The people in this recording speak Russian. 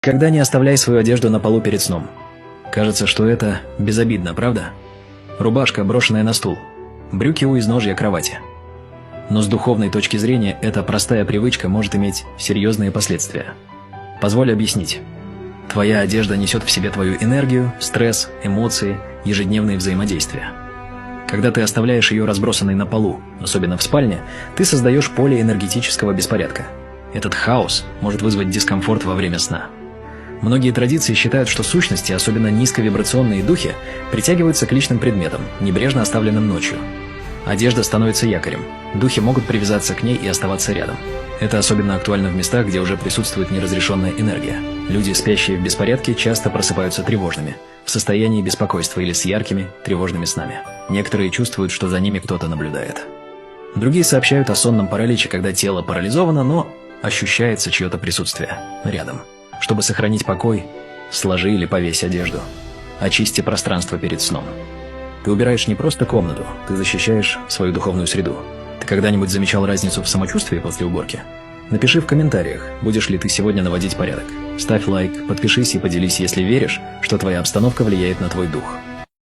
Никогда не оставляй свою одежду на полу перед сном. Кажется, что это безобидно, правда? Рубашка, брошенная на стул. Брюки у изножья кровати. Но с духовной точки зрения эта простая привычка может иметь серьезные последствия. Позволь объяснить. Твоя одежда несет в себе твою энергию, стресс, эмоции, ежедневные взаимодействия. Когда ты оставляешь ее разбросанной на полу, особенно в спальне, ты создаешь поле энергетического беспорядка. Этот хаос может вызвать дискомфорт во время сна. Многие традиции считают, что сущности, особенно низковибрационные духи, притягиваются к личным предметам, небрежно оставленным ночью. Одежда становится якорем. Духи могут привязаться к ней и оставаться рядом. Это особенно актуально в местах, где уже присутствует неразрешенная энергия. Люди, спящие в беспорядке, часто просыпаются тревожными, в состоянии беспокойства или с яркими, тревожными снами. Некоторые чувствуют, что за ними кто-то наблюдает. Другие сообщают о сонном параличе, когда тело парализовано, но ощущается чье-то присутствие рядом. Чтобы сохранить покой, сложи или повесь одежду. Очисти пространство перед сном. Ты убираешь не просто комнату, ты защищаешь свою духовную среду. Ты когда-нибудь замечал разницу в самочувствии после уборки? Напиши в комментариях, будешь ли ты сегодня наводить порядок. Ставь лайк, подпишись и поделись, если веришь, что твоя обстановка влияет на твой дух.